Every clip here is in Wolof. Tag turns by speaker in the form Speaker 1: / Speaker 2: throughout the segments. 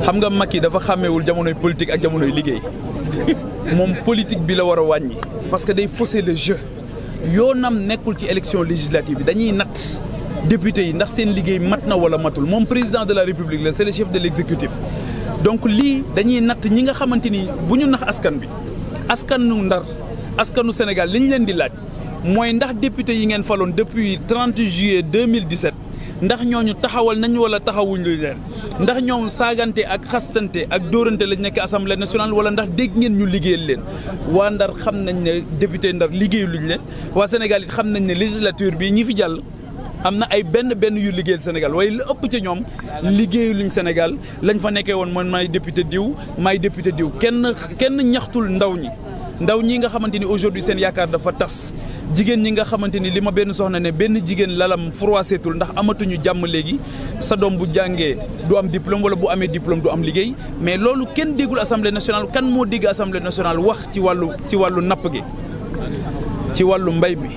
Speaker 1: xam nga Macky dafa xàmmewul jamonoy politique ak jamonoy liggéey moom politique bi la war a wàññi parce que day fausser le jeu yoonam nekkul ci élection législative bi dañuy natt député yi ndax seen liggéey mat na wala matul moom président de la république la c'est le chef de l'exécutif donc lii dañuy natt ñi nga xamante ni bu ñu nax askan bi askanu Ndar askanu Sénégal li ñu leen di laaj mooy ndax député yi ngeen faloon depuis 30 juillet 2017 ndax ñooñu taxawal nañ wala taxawuñ lu leen ndax ñoom saagante ak xastante ak dóorante lañ nekk assemblée nationale wala ndax dégg ngeen ñu liggéeyal leen waa Ndar xam nañ ne député Ndar liggéeyu luñ leen waa Sénégal it xam nañ ne législature bi ñi fi jàll am na ay benn yu liggéeyal Sénégal waaye lu ëpp ca ñoom liggéeyu luñ Sénégal lañ fa nekkee woon man maay député diw kenn ñaxtul ndaw ñi nga xamante ni aujourd'hui seen yaakaar dafa tas jigéen ñi nga xamante ni li ma benn soxna ne benn jigéen lalam froissetul ndax amatuñu jàmm léegi sa doom bu jàngee du am diplôme wala bu amee diplôme du am liggéey mais loolu kenn déggul assemblée nationale kan moo dégg assemblée nationale wax ci wàllu napp gi ci wàllu mbay mi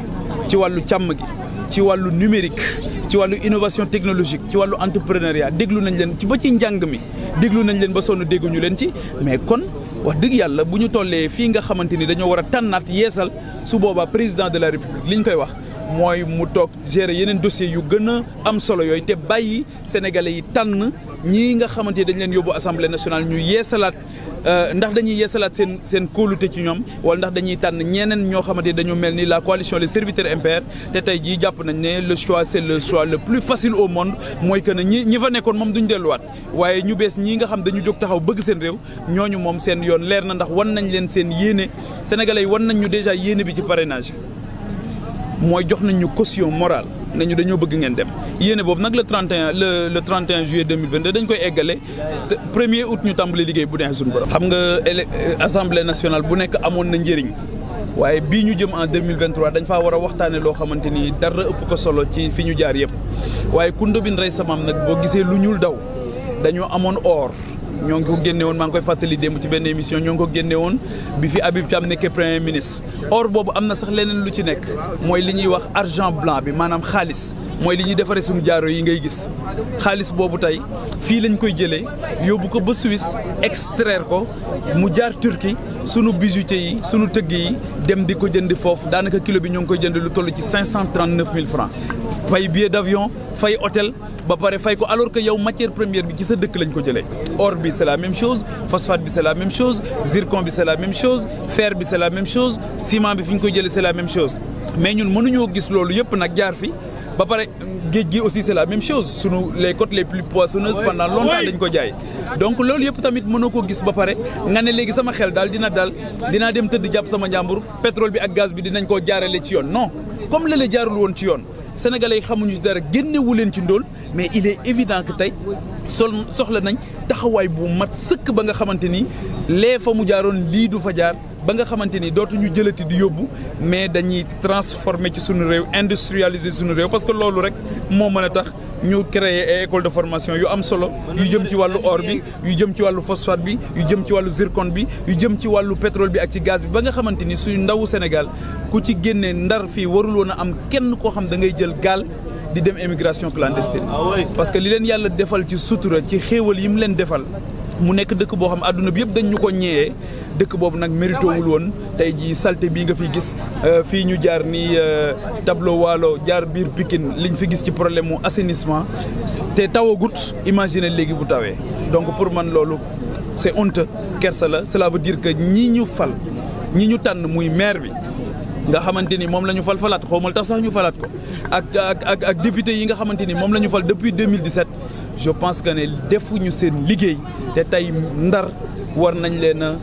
Speaker 1: ci wàllu càmm gi ci wàllu numérique ci wàllu innovation technologique ci wàllu entrepreneuriat déglu nañ leen ci ba ci njàng mi déglu nañ leen ba sonn dégguñu leen ci mais kon wax dëgg yàlla bu ñu tollee fii nga xamante ni dañoo war a tànnaat yeesal su boobaa président de la république li ñu koy wax mooy mu toog gérer yeneen dossiers yu gën a am solo yooyu te bàyyi sénégalais yi tànn ñii nga xamante ni dañ leen yóbbu assemblée nationale ñu yeesalaat ndax dañuy yeesalaat seen kóolute ci ñoom wala ndax dañuy tànn ñeneen ñoo xamante ni dañu mel ni la coalition les serviteurs impairs te tey jii jàpp nañ ne le choix c'est le choix le plus facile au monde mooy que ne ñi fa nekkoon moom duñ delluwaat waaye ñu bees ñii nga xam dañu jóg taxaw bëgg seen réew ñooñu moom seen yoon leer na ndax wan nañ leen seen yéene sénégalais yi wan nañ ñu déjà yéene bi ci parrainage mooy jox nañ ñu caution morale nañu dañoo bëgg ngeen dem yéene boobu nag le 31 juillet 2022 dañ koy eggale 1er août ñu tàmbali liggéey bu neex suñu borom. xam nga assemblée nationale bu nekk amoon na njëriñ waaye bii ñu jëm en 2023 dañ faa war a waxtaane loo xamante ni dara ëpp ko solo ci fi ñu jaar yëpp waaye ku ndóbin rey sa maam nag boo gisee lu ñuul daw dañoo amoon or. ñoo ngi ko génne woon maa ngi koy fàttali démb ci benn émission ñoo ngi ko génne woon bi fi Habib Thiam nekkee premier ministre or boobu am na sax leneen lu ci nekk mooy li ñuy wax argent blanc bi maanaam xaalis mooy li ñuy defaree suñu jaaro yi ngay gis xaalis boobu tey fii lañ koy jëlee yóbbu ko ba Suisse extraire ko mu jaar Turquie sunu bijoutier yi sunu tëgg yi dem di ko jënd foofu daanaka kilo bi ñoo ngi koy jënd lu toll ci 539 000 francs fay billet d'avion fay hôtel ba pare fay ko alors que yow matière première bi ci sa dëkk lañ ko jëlee or bi c'est la même chose phosphate bi c'est la même chose zircon bi c'est la même chose fer bi c'est la même chose ciment bi fi ñu koy jëlee c'est la même chose mais ñun mënuñoo gis loolu yëpp nag jaar fi ba pare géej gi aussi c'est la même chose sunu les côtes les plus poissonneuses pendant longtemps dañ ko jaay donc loolu yëpp tamit mënoo ko gis ba pare nga ne léegi sama xel daal dinaa dem tëdd jàpp sama njàmbur pétrole bi ak gaz bi dinañ koo jaarale ci yoon non comme la jaarul woon ci yoon sénégalais yi xamuñu ci dara génnewu leen ci ndóol mais il est évident que tey soxla nañ taxawaay bu mat sëkk ba nga xamante ni lee fa mu jaaroon lii du fa jaar ba nga xamante ni dootuñu jëlati di yóbbu mais dañuy transformer ci suñu réew industrialiser suñu réew parce que loolu rek moo mën a tax ñu créer ay école de formation yu am solo yu jëm ci wàllu or bi yu jëm ci wàllu phosphate bi yu jëm ci wàllu zircon bi yu jëm ci wàllu pétrole bi ak ci gaz bi ba nga xamante ni suñu ndawu Sénégal ku ci génnee Ndar fii warul woon a am kenn koo xam da ngay jël gaal di dem émigration clandestine parce que li leen yàlla defal ci sutura ci xéewal yi mu leen defal mu nekk dëkk boo xam àdduna bi yëpp dañ ñu ko ñëwee dëkk boobu nag mérité wul woon tey jii salté bii nga fi gis fii ñu jaar nii tableau waalo jaar biir Pikine liñ fi gis ci problème mu assainissement te tawagut imaginer léegi bu tawee donc pour man loolu c'est honteux kersa la cela veut dire que ñi ñu tànn muy maire bi nga xamante ni moom la ñu falaat xawmal tax sax ñu falaat ko ak député yi nga xamante ni moom la ñu fal depuis 2017 je pense que ne defuñu seen liggéey te tey Ndar war nañ leen a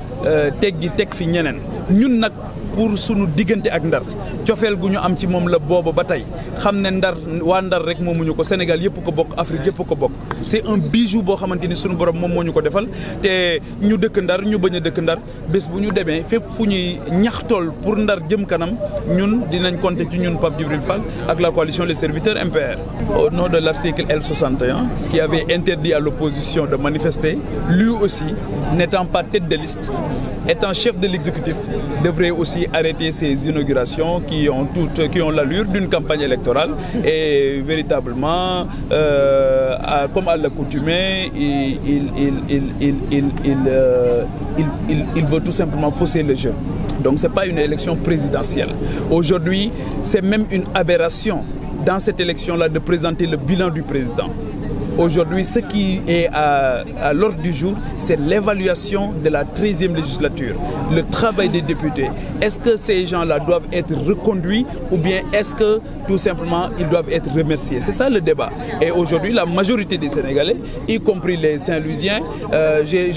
Speaker 1: teg fi ñeneen ñun nag pour sunu diggante ak Ndar cofeel gu ñu am ci moom la booba ba tey xam ne Ndar waa Ndar rek moomuñu ko Sénégal yëpp ko bokk Afrique yëpp ko bokk c'est un bijou boo xamante ni sunu borom moom moo ñu ko defal te ñu dëkk Ndar ñu bañ a dëkk Ndar bés bu ñu demee fépp fu ñuy ñaxtool pour Ndar jëm kanam ñun dinañ compter ci ñun Pape Djibril Fall ak la coalition les serviteurs impairs. Au nom de l'article L61 qui avait interdit à l'opposition de manifester, lui aussi n'étant pas tête de liste, étant chef de l'exécutif, devrait aussi arrêté ces inaugurations qui ont l'allure d'une campagne électorale et véritablement, comme à l'accoutumée, il veut tout simplement fausser le jeu. Donc ce n'est pas une élection présidentielle. Aujourd'hui, c'est même une aberration dans cette élection-là de présenter le bilan du président. Aujourd'hui, ce qui est à l'ordre du jour, c'est l'évaluation de la 13e législature, le travail des députés. Est-ce que ces gens-là doivent être reconduits ou bien est-ce que tout simplement ils doivent être remerciés? C'est ça le débat. Et aujourd'hui, la majorité des Sénégalais, y compris les Saint-Louisiens, j'ai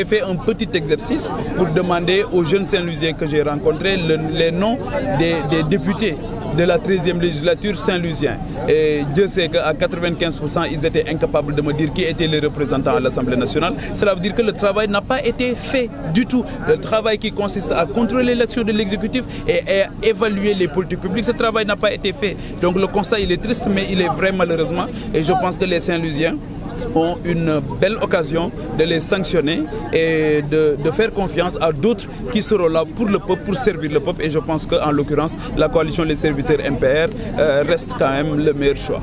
Speaker 1: fait un petit exercice pour demander aux jeunes Saint-Louisiens que j'ai rencontrés les noms des députés de la 13e législature Saint-Louisien. Et Dieu sait qu'à 95%, ils étaient incapables de me dire qui étaient les représentants à l'Assemblée nationale. Cela veut dire que le travail n'a pas été fait du tout. Le travail qui consiste à contrôler l'action de l'exécutif et à évaluer les politiques publiques, ce travail n'a pas été fait. Donc le constat, il est triste, mais il est vrai malheureusement. Et je pense que les Saint-Louisiens ont une belle occasion de les sanctionner et de faire confiance à d'autres qui seront là pour le peuple, pour servir le peuple. Et je pense qu'en l'occurrence, la coalition des serviteurs MPR reste quand même le meilleur choix.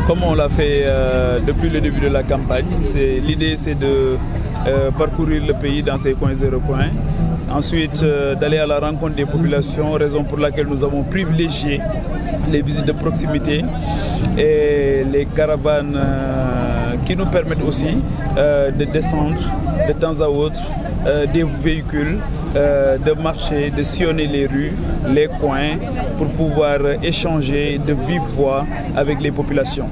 Speaker 1: Comme on l'a fait depuis le début de la campagne, l'idée c'est de parcourir le pays dans ses coins et recoins. Ensuite, d'aller à la rencontre des populations, raison pour laquelle nous avons privilégié les visites de proximité et les caravanes qui nous permettent aussi de descendre de temps à autre des véhicules, de marcher, de sillonner les rues, les coins pour pouvoir échanger de vive voix avec les populations.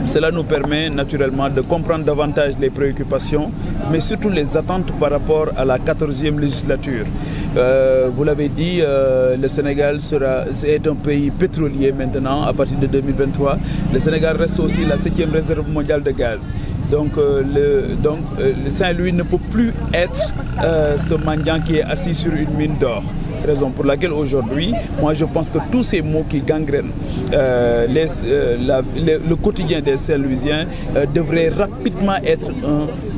Speaker 1: Cela nous permet naturellement de comprendre davantage les préoccupations, mais surtout les attentes par rapport à la 14e législature. Vous l'avez dit, le Sénégal est un pays pétrolier maintenant à partir de 2023. Le Sénégal reste aussi la 7e réserve mondiale de gaz. Donc, le Saint-Louis ne peut plus être ce mendiant qui est assis sur une mine d'or. Raison pour laquelle aujourd'hui, moi je pense que tous ces mots qui gangrènent le quotidien des Saint-Louisiens devraient rapidement être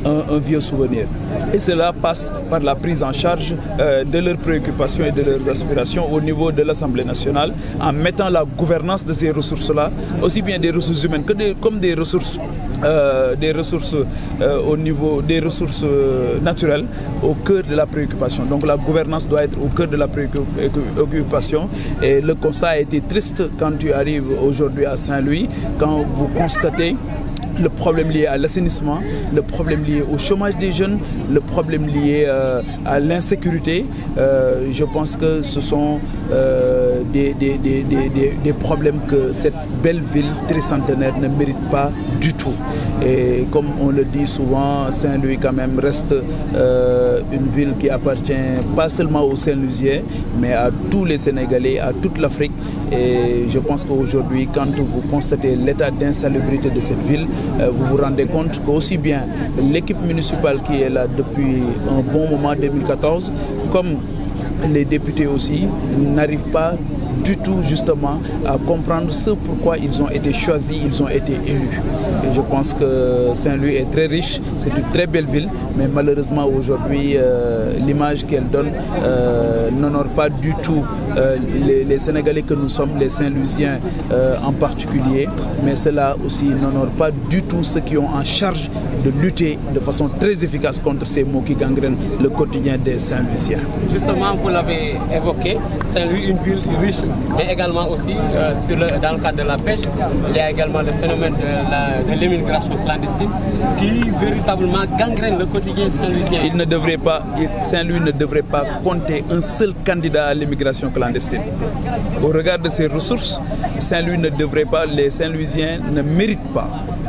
Speaker 1: un vieux souvenir. Et cela passe par la prise en charge de leurs préoccupations et de leurs aspirations au niveau de l'Assemblée nationale, en mettant la gouvernance de ces ressources-là, aussi bien des ressources humaines comme des ressources au niveau des ressources naturelles au cœur de la préoccupation. Donc la gouvernance doit être au cœur de la préoccupation. Et le constat a été triste quand tu arrives aujourd'hui à Saint-Louis, quand vous constatez le problème lié à l'assainissement, le problème lié au chômage des jeunes, le problème lié à l'insécurité. Je pense que ce sont des problèmes que cette belle ville tricentenaire ne mérite pas du tout. Et comme on le dit souvent, Saint-Louis quand même reste une ville qui appartient pas seulement aux Saint-Louisiens, mais à tous les Sénégalais, à toute l'Afrique. Et je pense qu'aujourd'hui, quand vous constatez l'état d'insalubrité de cette ville, vous vous rendez compte qu'aussi bien l'équipe municipale qui est là depuis un bon moment, 2014, comme les députés aussi, n'arrivent pas du tout justement à comprendre ce pourquoi ils ont été choisis, ils ont été élus. Et je pense que Saint-Louis est très riche, c'est une très belle ville, mais malheureusement aujourd'hui l'image qu'elle donne n'honore pas du tout les Sénégalais que nous sommes, les Saint-Louisiens en particulier, mais cela aussi n'honore pas du tout ceux qui ont en charge de lutter de façon très efficace contre ces maux qui gangrènent le quotidien des Saint-Louisiens.
Speaker 2: Justement, vous l'avez évoqué, Saint-Louis, une ville riche, mais également aussi dans le cadre de la pêche, il y a également le phénomène de l'immigration clandestine qui véritablement gangrène le quotidien saint-louisien.
Speaker 1: Saint-Louis ne devrait pas compter un seul candidat à l'immigration clandestine. Au regard de ses ressources, Saint-Louis ne devrait pas, les Saint-Louisiens ne méritent pas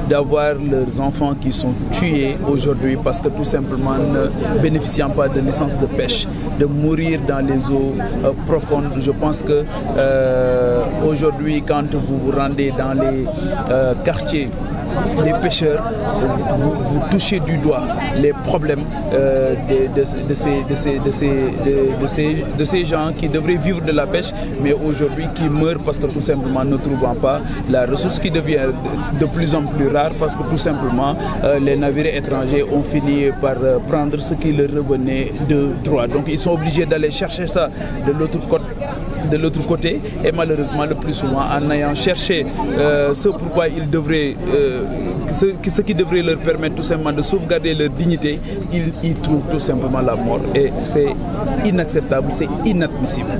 Speaker 1: d'avoir leurs enfants qui sont tués aujourd'hui parce que tout simplement ne bénéficiant pas de licence de pêche, de mourir dans les eaux profondes. Je pense que aujourd'hui, quand vous vous rendez dans les quartiers des pêcheurs, vous touchez du doigt les problèmes de ces gens qui devraient vivre de la pêche, mais aujourd'hui qui meurent parce que tout simplement ne trouvant pas la ressource qui devient de plus en plus rare parce que tout simplement les navires étrangers ont fini par prendre ce qui leur revenait de droit. Donc ils sont obligés d'aller chercher ça de l'autre côté et malheureusement le plus souvent en ayant cherché ce pourquoi ils devraient ce qui devrait leur permettre tout simplement de sauvegarder leur dignité, ils y trouvent tout simplement la mort et c'est inacceptable, c'est inadmissible.